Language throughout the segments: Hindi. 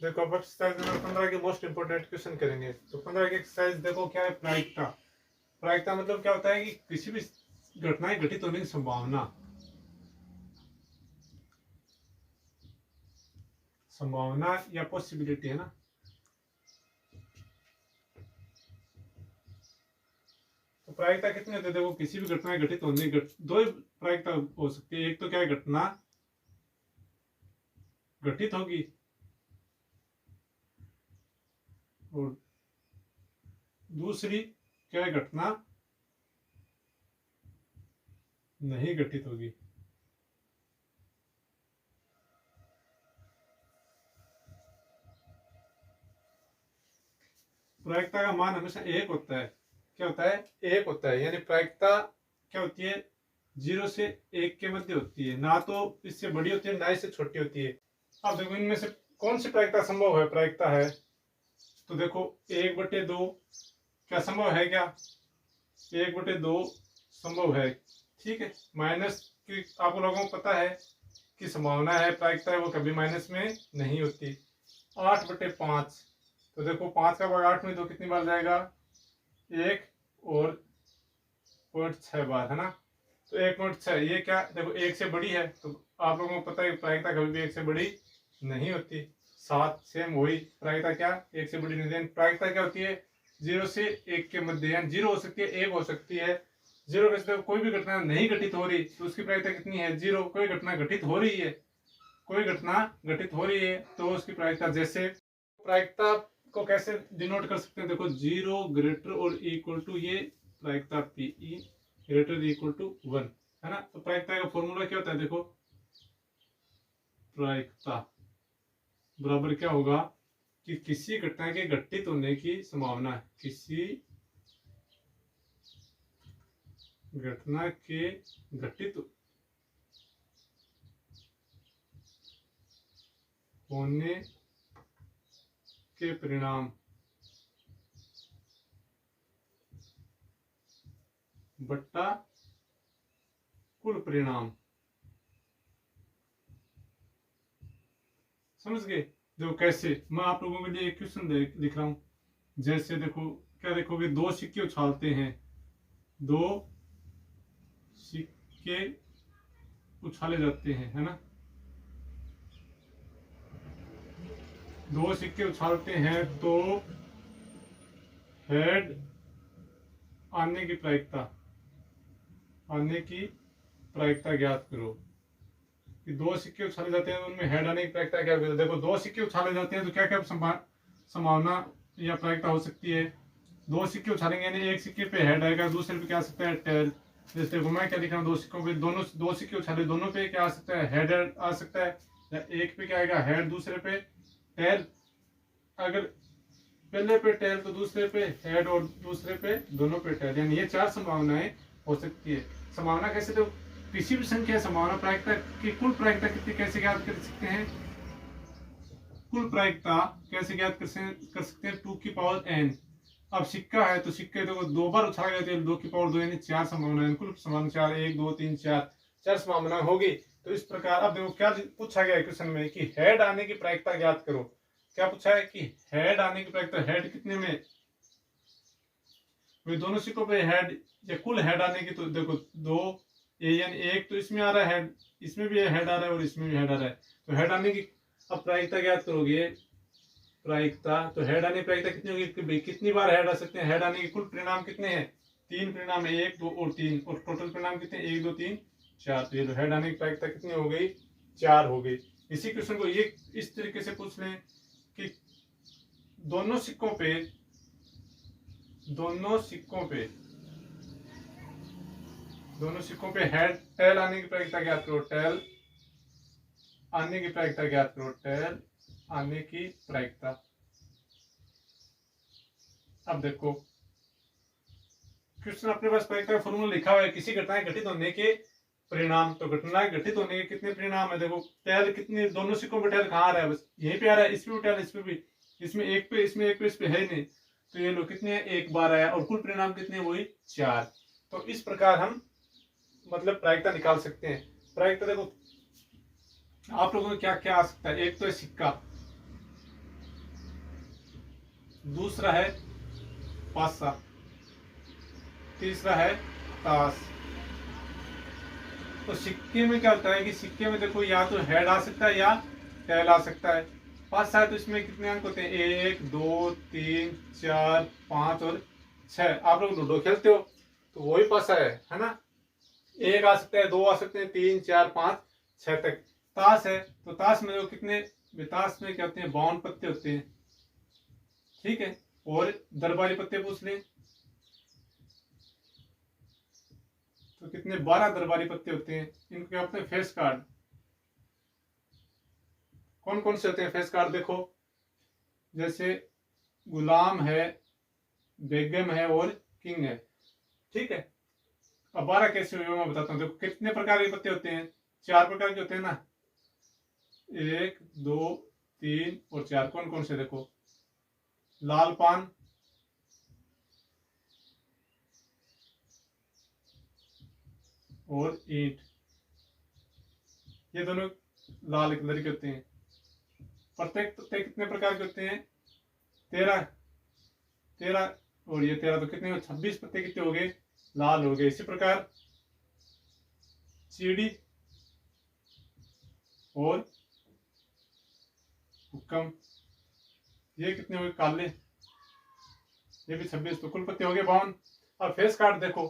देखो अब एक्सरसाइज नंबर 15 के मोस्ट इंपोर्टेंट क्वेश्चन करेंगे। तो 15 की एक्सरसाइज देखो क्या है, प्रायिकता। प्रायिकता मतलब क्या होता है कि किसी भी घटनाएं घटित होने की संभावना, संभावना या पॉसिबिलिटी है ना। तो प्रायिकता कितनी होती है, देखो किसी भी घटना घटित होने दो ही प्रायिकता हो सकती है। एक तो क्या है, घटना घटित होगी, और दूसरी क्या है, घटना नहीं घटित होगी। प्रायिकता का मान हमेशा एक होता है। क्या होता है, एक होता है। यानी प्रायिकता क्या होती है, 0 से 1 के मध्य होती है, ना तो इससे बड़ी होती है ना इससे छोटी होती है। अब देखो इनमें से कौन सी प्रायिकता संभव है, प्रायिकता है। तो देखो 1/2 क्या संभव है, क्या 1/2 संभव है। ठीक है, माइनस की आप लोगों को पता है कि संभावना है, प्रायिकता है वो कभी माइनस में नहीं होती। 8/5, तो देखो 5 का भाग 8 में 2 कितनी बार जाएगा, 1 और 0.6 बार, है ना। तो 1.6 ये क्या, देखो 1 से बड़ी है, तो आप लोगों को पता है प्रायिकता कभी भी 1 से बड़ी नहीं होती। 7 सेम वही प्रायिकता, क्या 1 से बड़ी नहीं होती। प्रायिकता क्या होती है, 0 से 1 के मध्य, यानी 0 हो सकती है, 1 हो सकती है। 0 में से कोई भी घटना नहीं घटित हो रही तो उसकी प्रायिकता कितनी है, 0। कोई घटना घटित हो रही है, कोई घटना घटित हो रही है तो उसकी प्रायिकता, जैसे प्रायिकता को कैसे डिनोट कर सकते हैं, देखो 0 ग्रेटर और इक्वल टू, ये प्रायिकता पीई ग्रेटर इक्वल टू 1, है ना। तो प्रायिकता का फॉर्मूला क्या होता है, देखो प्रायिकता बराबर क्या होगा कि किसी घटना के घटित होने की संभावना है, किसी घटना के घटित होने के परिणाम बट्टा कुल परिणाम। समझ गए। देखो कैसे, मैं आप लोगों के लिए एक क्वेश्चन लिख रहा हूं। जैसे देखो क्या, देखोगे 2 सिक्के उछालते हैं, 2 सिक्के उछाले जाते हैं, है ना। 2 सिक्के उछालते हैं तो हेड आने की प्रायिकता, आने की प्रायिकता ज्ञात करो। कि 2 सिक्के उछाले जाते हैं तो उनमें हेड आने की प्रायिकता क्या होगी। देखो 2 सिक्के उछाले जाते हैं तो क्या क्या संभावना या प्रायिकता हो सकती है। 2 सिक्के उछालेंगे यानी एक सिक्के पे हेड आएगा, दूसरे पे क्या आ सकता है, टेल। जैसे मैं क्या लिख रहा हूँ, 2 सिक्कों पे, दोनों 2 सिक्के उछाले, दोनों पे क्या आ सकता है, हेड आ सकता है। या एक पे क्या आएगा, हेड, दूसरे पे टेल। अगर पहले पे टेल तो दूसरे पे हेड, और दूसरे पे दोनों पे टेल, यानी ये 4 संभावनाएं हो सकती है। संभावना कैसे, तो किसी भी संख्या संभावना प्रायिकता की कुल प्रायिकता कितनी कैसे ज्ञात कर सकते हैं, कुल प्रायिकता कैसे ज्ञात कर सकते हैं, 2n। अब सिक्का है तो सिक्के तो 2 बार उछाला गया तो 2 यानी 4 संभावनाएं, कुल संभावना 4, 1 2 3 4, 4 संभावनाएं होगी। तो इस प्रकार अब देखो क्या पूछा गया है क्वेश्चन में कि हेड आने की प्रायिकता ज्ञात करो। क्या पूछा है कि हेड आने की प्रायिकता, हेड कितने में, वे दोनों सिक्कों पे हेड या कुल हेड आने की, तो देखो 2 यानी 1 तो इसमें आ रहा है हेड, इसमें भी हेड आ रहा है और इसमें भी हेड आ रहा है। तो हेड आने की अब प्रायिकता ज्ञात करोगे, प्रायिकता तो हेड आने की प्रायिकता कितनी होगी, कितनी बार हेड आ सकते हैं। हेड आने के कुल परिणाम कितने हैं, 3 परिणाम है, 1 2 और 3, और टोटल परिणाम कितने, 1 2 3 4। तो ये हेड आने की प्रायिकता कितनी हो गई, 4 हो गई। इसी क्वेश्चन को ये इस तरीके से पूछ लें कि दोनों सिक्कों पे, दोनों सिक्कों पे, दोनों सिक्कों पे हेड टेल आने की प्रायिकता ज्ञात करो, टेल आने की प्रायिकता ज्ञात करो, टेल आने की प्रायिकता। अब देखो क्वेश्चन अपने पास प्रायिकता का फॉर्मूला लिखा हुआ है, किसी घटना घटित होने के परिणाम। तो घटना घटित होने के कितने परिणाम है, देखो टेल कितने, दोनों सिक्कों पे टेल कहाँ आ रहा है, बस यहीं पे आ रहा है, इसमें भी टेल, इसमें भी, इसमें एक पे, इसमें एक पे, इस पे है ही नहीं। तो ये लोग कितने, 1 बार आया, और कुल परिणाम कितने, वही 4। तो इस प्रकार हम मतलब प्रायिकता निकाल सकते हैं। प्रायिकता देखो आप लोगों को क्या क्या आ सकता है, एक तो है सिक्का, दूसरा है पासा, तीसरा है ताश। तो सिक्के में क्या होता है कि सिक्के में देखो या तो हेड आ सकता है या टेल आ सकता है। पासा है तो इसमें कितने अंक होते हैं, 1 2 3 4 5 और 6। आप लोग लूडो खेलते हो तो वही पासा है ना। 1 आ सकता है, 2 आ सकते हैं, 3 4 5 6 तक। ताश है तो ताश में जो कितने, ताश में क्या होते हैं, 52 पत्ते होते हैं, ठीक है। और दरबारी पत्ते पूछ लें तो कितने, 12 दरबारी पत्ते होते हैं। इनको क्या होते हैं, फेस कार्ड। कौन कौन से होते हैं फेस कार्ड, देखो जैसे गुलाम है, बेगम है और किंग है, ठीक है। अब 12 कैसे हुए मैं बताता हूँ। देखो कितने प्रकार के पत्ते होते हैं, 4 प्रकार के होते हैं ना, 1 2 3 और 4। कौन कौन से, देखो लाल पान, और ईंट, ये दोनों लाल कलर के होते हैं। प्रत्येक पत्ते कितने प्रकार के होते हैं, 13 13, और ये 13 तो कितने, 26 पत्ते कितने हो गए, लाल हो गए। इसी प्रकार चीड़ी और हुक्म, ये कितने हो गए, काले, ये भी 26, तो कुल पत्ते हो गए 52। अब फेस कार्ड देखो,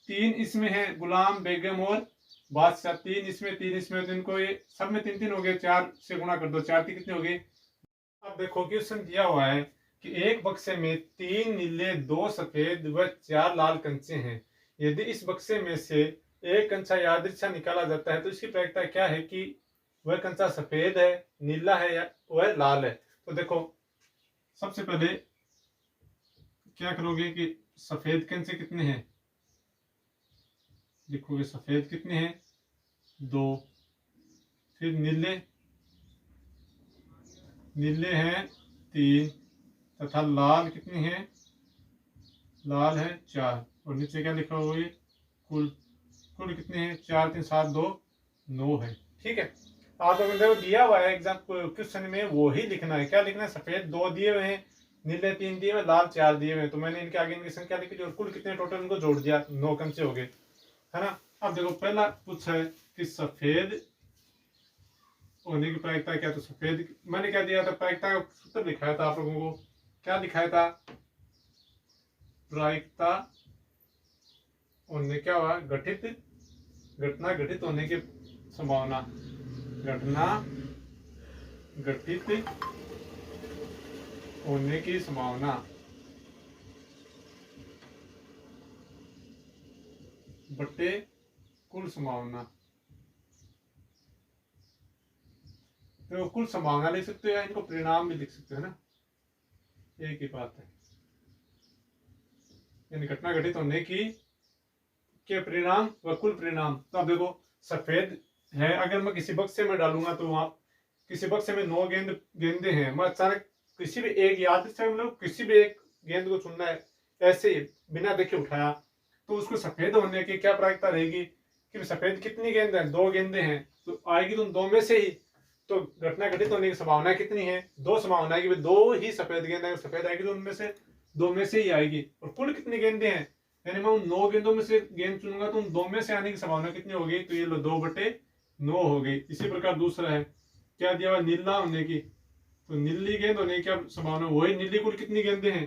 3 इसमें है गुलाम, बेगम और बादशाह, 3 इसमें 3 इसमें, तो इनको ये सब में 3 3 हो गए, 4 से गुणा कर दो, 4 3 कितने हो गए। अब देखो क्वेश्चन दिया हुआ है कि एक बक्से में 3 नीले, 2 सफेद व 4 लाल कंचे हैं। यदि इस बक्से में से एक कंचा यादृच्छा निकाला जाता है तो इसकी प्रायिकता क्या है कि वह कंचा सफेद है, नीला है या वह लाल है। तो देखो सबसे पहले क्या करोगे कि सफेद कंचे कितने हैं, लिखोगे सफेद कितने हैं, 2। फिर नीले, नीले हैं 3, तथा लाल कितने हैं, लाल है 4। और नीचे क्या लिखा हुआ है, कुल, कुल कितने हैं, 4 3 7 2 9 है, ठीक है। आप लोगों ने दिया हुआ है एग्जाम क्वेश्चन में, वो ही लिखना है। क्या लिखना है, सफेद 2 दिए हुए हैं, नीले 3 दिए हुए, लाल 4 दिए हुए हैं। तो मैंने इनके आगे इनकी संख्या लिखी और कुल कितने टोटल इनको जोड़ दिया, 9 कंचे हो गए, है ना। अब देखो पहला पूछा है कि सफेद होने की प्रायिकता क्या, तो सफेद मैंने क्या दिया था, प्रायिकता का सूत्र दिखाया था आप लोगों को। क्या दिखाया था, प्रायिकता होने क्या हुआ, घटित, घटना घटित होने की संभावना, घटना घटित होने की संभावना बटे कुल संभावना। तो कुल संभावना लिख सकते हो या इनको परिणाम भी लिख सकते हो ना, एक ही बात है। यानी घटना घटित होने की के परिणाम व कुल परिणाम। तो अब देखो सफेद है, अगर मैं किसी बक्से में डालूंगा तो वहां किसी बक्से में 9 गेंदे हैं, मैं अचानक किसी भी एक याद से, मतलब किसी भी एक गेंद को चुनना है ऐसे ही बिना देखे उठाया, तो उसको सफेद होने की क्या प्रायिकता रहेगी कि सफेद कितनी गेंद है, 2 गेंदे हैं, तो आएगी तो 2 में से ही। तो घटना घटित होने की संभावना कितनी है, 2 संभावना है कि 2 ही सफेद गेंद है, सफेद आएगी तो उनमें से 2 में से ही आएगी। और कुल कितनी गेंदे हैं, यानी मैं उन 9 गेंदों में से गेंद चुनूंगा तो उन 2 में से आने की संभावना कितनी होगी, तो ये लो 2/9 हो गई। इसी प्रकार दूसरा है क्या दिया हुआ, नीला होने की, तो नीली गेंद होने की क्या संभावना, वही नीली कुल कितनी गेंदे हैं,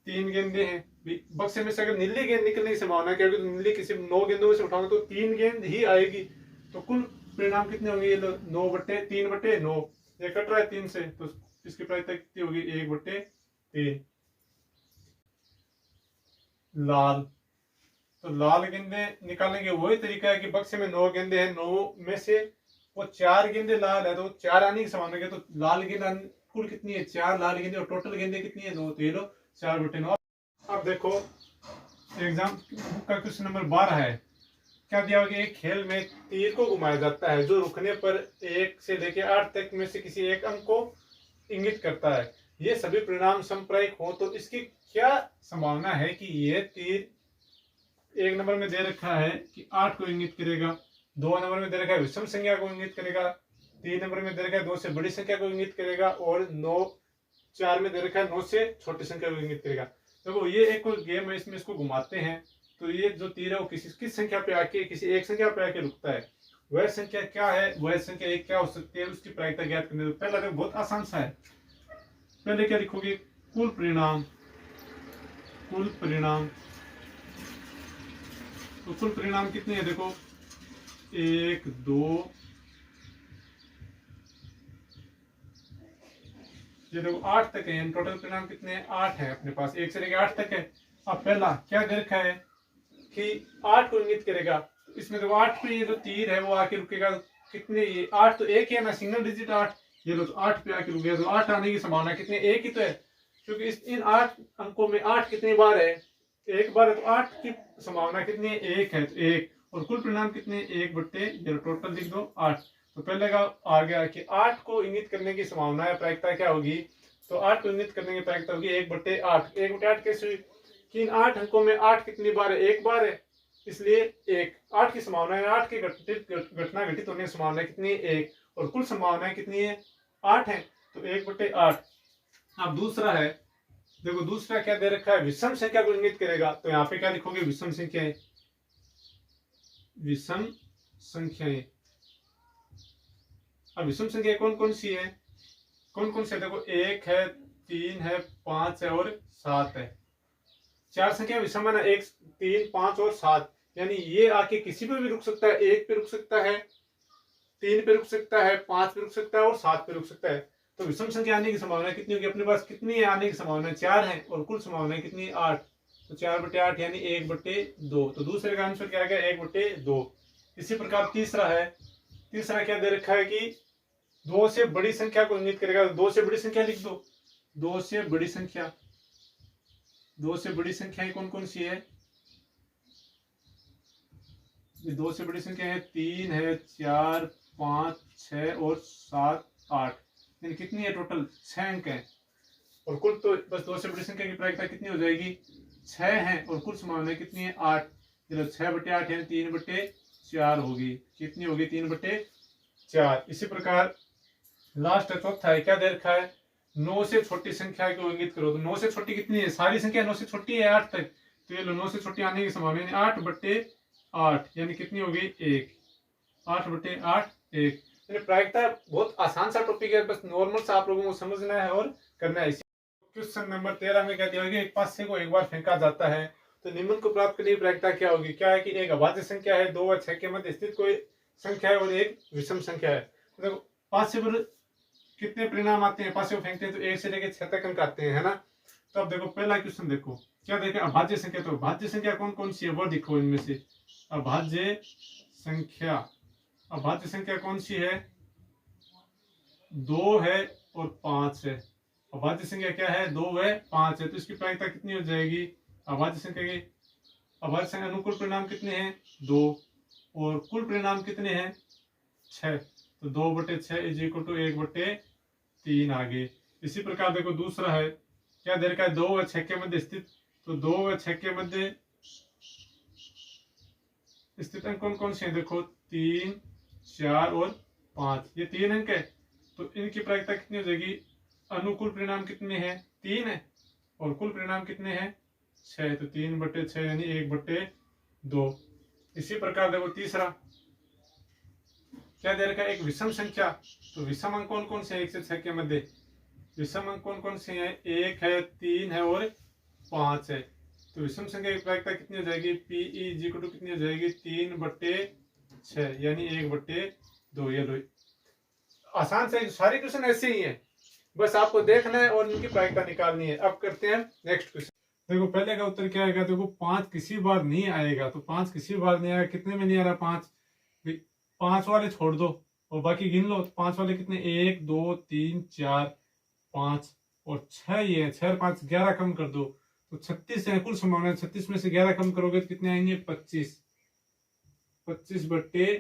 3 गेंदे हैं। बक्से में से अगर नीली गेंद निकलने की संभावना क्या होगी, तो नीली किसी 9 गेंदों में से उठाऊंगा तो 3 गेंद ही आएगी। तो कुल परिणाम कितने होंगे, ये 3/9, ये कट रहा है 3 से, तो इसकी प्रायिकता कितनी होगी, 1/3। लाल, तो लाल गेंदे निकालने के वही तरीका है कि बक्से में 9 गेंदे हैं, 9 में से वो 4 गेंदे लाल है, तो 4 आने की संभावना है। तो लाल गेंद कुल कितनी है, 4 लाल गेंदे, और टोटल गेंदे कितनी है, 2, तो ये लो 4/9। अब देखो एग्जाम का क्वेश्चन नंबर 12 है। क्या दिया होगा, एक खेल में तीर को घुमाया जाता है जो रुकने पर 1 से लेकर 8 तक में से किसी एक अंक को इंगित करता है। ये सभी परिणाम समप्रायिक हो तो इसकी क्या संभावना है कि ये तीर 1 नंबर में दे रखा है कि 8 को इंगित करेगा, 2 नंबर में दे रखा है विषम संख्या को इंगित करेगा, 3 नंबर में दे रखा है 2 से बड़ी संख्या को इंगित करेगा, और 9 4 में दे रखा है 9 से छोटी संख्या को इंगित करेगा। देखो ये एक कोई गेम है, इसमें इसको घुमाते हैं तो ये जो तीर है वो किस संख्या पे आके किसी एक संख्या पे आके रुकता है। वह संख्या क्या है, वह संख्या एक क्या हो सकती है, उसकी प्रायिकता ज्ञात करने। पहला देखो बहुत आसान सा है। पहले क्या लिखोगे, कुल परिणाम। तो कुल परिणाम कितने हैं देखो, 1 2, ये देखो 8 तक है। टोटल परिणाम कितने हैं, 8 है अपने पास, 1 से लेकर 8 तक है। अब पहला क्या दे रखा है कि 8 को इंगित करेगा। इसमें देखो 8 पे ये जो तीर है वो आके रुकेगा। कितने, ये 8 तो एक है ना, सिंगल डिजिट 8। ये लो तो 8 पे आके रुकेगा, तो 8 आने की संभावना कितनी, एक ही तो है। क्योंकि इन 8 अंकों में 8 कितनी बार है, एक बार है। तो 8 की संभावना कितनी है, एक है, तो एक। और कुल परिणाम कितने, 1/, ये टोटल लिख दो 8। तो पहले का आ गया कि 8 को इंगित करने की संभावना है, प्रायिकता क्या होगी। तो 8 को इंगित करने की प्रायिकता होगी 1/8। 1/8 कैसे हुई कि इन 8 अंकों में 8 कितनी बार है, एक बार है, इसलिए 1। 8 की संभावना है, 8 की घटना घटित होने की संभावना कितनी है, 1। और कुल संभावना कितनी है, 8 है, तो 1/8। अब दूसरा है, देखो दूसरा क्या दे रखा है, विषम संख्या को इंगित करेगा। तो यहाँ पे क्या लिखोगे, विषम संख्याएं। विषम संख्याएं, अब विषम संख्या कौन कौन सी है, कौन कौन से, देखो 1 है, 3 है, 5 है और 7 है। 4 संख्या विषम है ना, 1 3 5 और 7। यानी ये आके किसी पे भी रुक सकता है, 1 पे रुक सकता है, 3 पे रुक सकता है, 5 पे रुक सकता है और 7 पे रुक सकता है। तो विषम संख्या आने की संभावना कितनी होगी, अपने पास कितनी है आने की संभावना, 4 है। और कुल संभावना कितनी है, 8। तो 4/8 यानी 1/2। तो दूसरे का आंसर क्या आ गया, 1/2। इसी प्रकार तीसरा है, तीसरा क्या दे रखा है कि 2 से बड़ी संख्या को इंगित करेगा। 2 से बड़ी संख्या लिख दो, 2 से बड़ी संख्या। 2 से बड़ी संख्याएं कौन कौन सी है, 2 से बड़ी संख्या है 3 है, 4 5 6 और 7 8। यानी कितनी है, टोटल 6 अंक है। और कुल तो बस 2 से बड़ी संख्या की प्रायिकता कितनी हो जाएगी, 6 है। और कुल संभावना कितनी है, 8। 6/8 यानी 3/4 होगी। कितनी होगी, 3/4। इसी प्रकार लास्ट है, चौथा है, क्या दे रखा है, 9 से छोटी संख्या को इंगित करो। तो 9 से छोटी कितनी है, सारी संख्या 9 से छोटी है 8 तक। तो ये लो 9 से छोटी आने की संभावना 8/8 यानी कितनी होगी, 1। 8/8 1। यानी प्रायिकता बहुत आसान सा टॉपिक है, बस नॉर्मल सा आप लोगों को समझना है और करना है। क्वेश्चन नंबर 13 में क्या दिया गया, एक पासे को एक बार फेंका जाता है तो निम्न को प्राप्त करने की प्रायिकता क्या होगी। क्या है कि एक अभाज्य संख्या है, 2 व 6 के मध्य स्थित कोई संख्या है और एक विषम संख्या है। तो देखो पासे पर कितने परिणाम आते हैं, पासे को फेंकते हैं तो 1 से लेकर 6 तक अंक आते हैं, है ना। तो अब देखो पहला क्वेश्चन देखो, क्या देखें, अभाज्य संख्या। तो अभाज्य संख्या कौन कौन सी है वो दिखो, इनमें से अभाज्य संख्या। अभाज्य संख्या कौन सी है, 2 है और 5 है। अभाज्य संख्या क्या है, 2 व 5 है। तो इसकी प्रायिकता कितनी हो जाएगी, अभाज्य संख्या की। अभाज्य संख्या अनुकूल परिणाम कितने हैं, 2 और कुल परिणाम कितने हैं, 6। तो 2/6 इज इक्वल टू 1/3 आगे। इसी प्रकार देखो दूसरा है, क्या दे रखा है, 2 व 6 के मध्य स्थित। तो 2 व 6 के मध्य स्थित अंक कौन कौन से हैं, देखो 3 4 और 5, ये 3 अंक है। तो इनकी प्रायिकता कितनी हो जाएगी, अनुकूल परिणाम कितने हैं, 3 है और कुल परिणाम कितने हैं, 6। तो 3/6 यानी 1/2। इसी प्रकार देखो तीसरा, क्या दे रखा है, एक विषम संख्या। तो विषम अंक कौन कौन से हैं, 1 से 6 के मध्य विषम अंक कौन कौन से हैं, 1 है, 3 है और 5 है। तो विषम संख्या की प्रायिकता कितनी हो जाएगी, पीई इज इक्वल टू कितनी हो जाएगी, 3/6 यानी 1/2। ये लो आसान से सारे क्वेश्चन ऐसे ही हैं, बस आपको देखना है और इनकी प्रायिकता निकालनी है। अब करते हैं नेक्स्ट क्वेश्चन। देखो पहले का उत्तर क्या आएगा, देखो 5 किसी बार नहीं आएगा। तो 5 किसी बार नहीं आएगा, कितने में नहीं आ रहा, 5। 5 वाले छोड़ दो और बाकी गिन लो। तो 5 वाले कितने, 1 2 3 4 5 और 6 ये है। 6 और 5 11 कम कर दो तो 36 है कुल संभावना। 36 में से 11 कम करोगे तो कितने आएंगे, 25। 25/,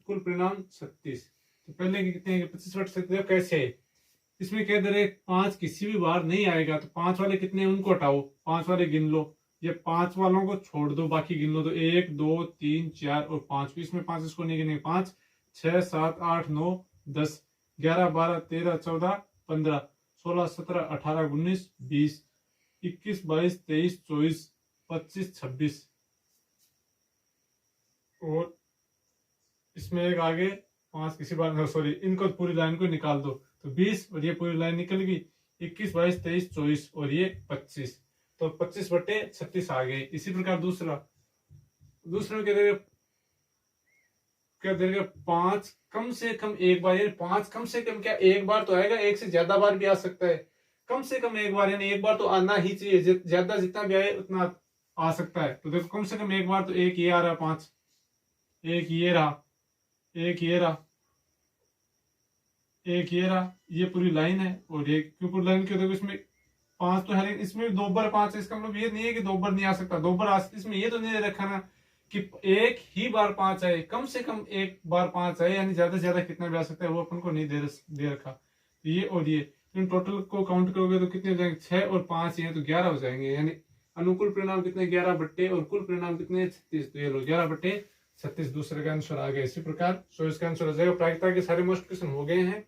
कुल परिणाम 36। तो पहले के कितने, 25/36। कैसे, इसमें कह दे रहे 5 किसी भी बार नहीं आएगा। तो 5 वाले कितने हैं उनको हटाओ, 5 वाले गिन लो। ये 5 वालों को छोड़ दो, बाकी गिन लो। तो 1 2 3 4 और 5। इसमें 5 इसको नहीं गिनेंगे। 5 6 7 8 9 10 11 12 13 14 15, 16, 17, 18, 19, 20, 21, 22, 23, 24, 25, 26 और इसमें एक आगे 5 किसी बार, सॉरी, इनको पूरी लाइन को निकाल दो तो 20 और ये पूरी लाइन निकल गई, 21, 22, 23, 24 और ये 25, तो 25/36 आ गए। इसी प्रकार दूसरा में क्या देगा 5 कम से कम एक बार, यानी 5 कम से कम क्या एक बार तो आएगा, एक से ज्यादा बार भी आ सकता है, कम से कम एक बार, यानी एक बार तो आना ही चाहिए, ज्यादा जितना भी आए उतना आ सकता है। तो देखो कम से कम एक बार तो एक ये आ रहा है 5, एक ये रहा, एक ये रहा, एक ये रहा, ये पूरी लाइन है और ये क्यों पूरी लाइन क्यों, देखो इसमें 5 तो है, इसमें 2 बार 5 है, इसका मतलब ये नहीं है कि 2 बार नहीं आ सकता, 2 बार आ सकता, इसमें ये तो नहीं रखा ना कि एक ही बार 5 आए, कम से कम एक बार 5 आए, यानी ज्यादा से ज्यादा कितना भी आ सकता है वो अपन को नहीं दे रखा। तो ये और ये इन टोटल को काउंट करोगे तो कितने हो जाएंगे, 6 और 5 ये तो 11 हो जाएंगे, यानी अनुकूल परिणाम कितने 11 और कुल परिणाम कितने 36, तो ये लो 11/36 दूसरे का आंसर आ गया। इसी प्रकार इसका आंसर हो जाएगा। प्रायिकता के सारे मोस्ट क्वेश्चन हो गए हैं।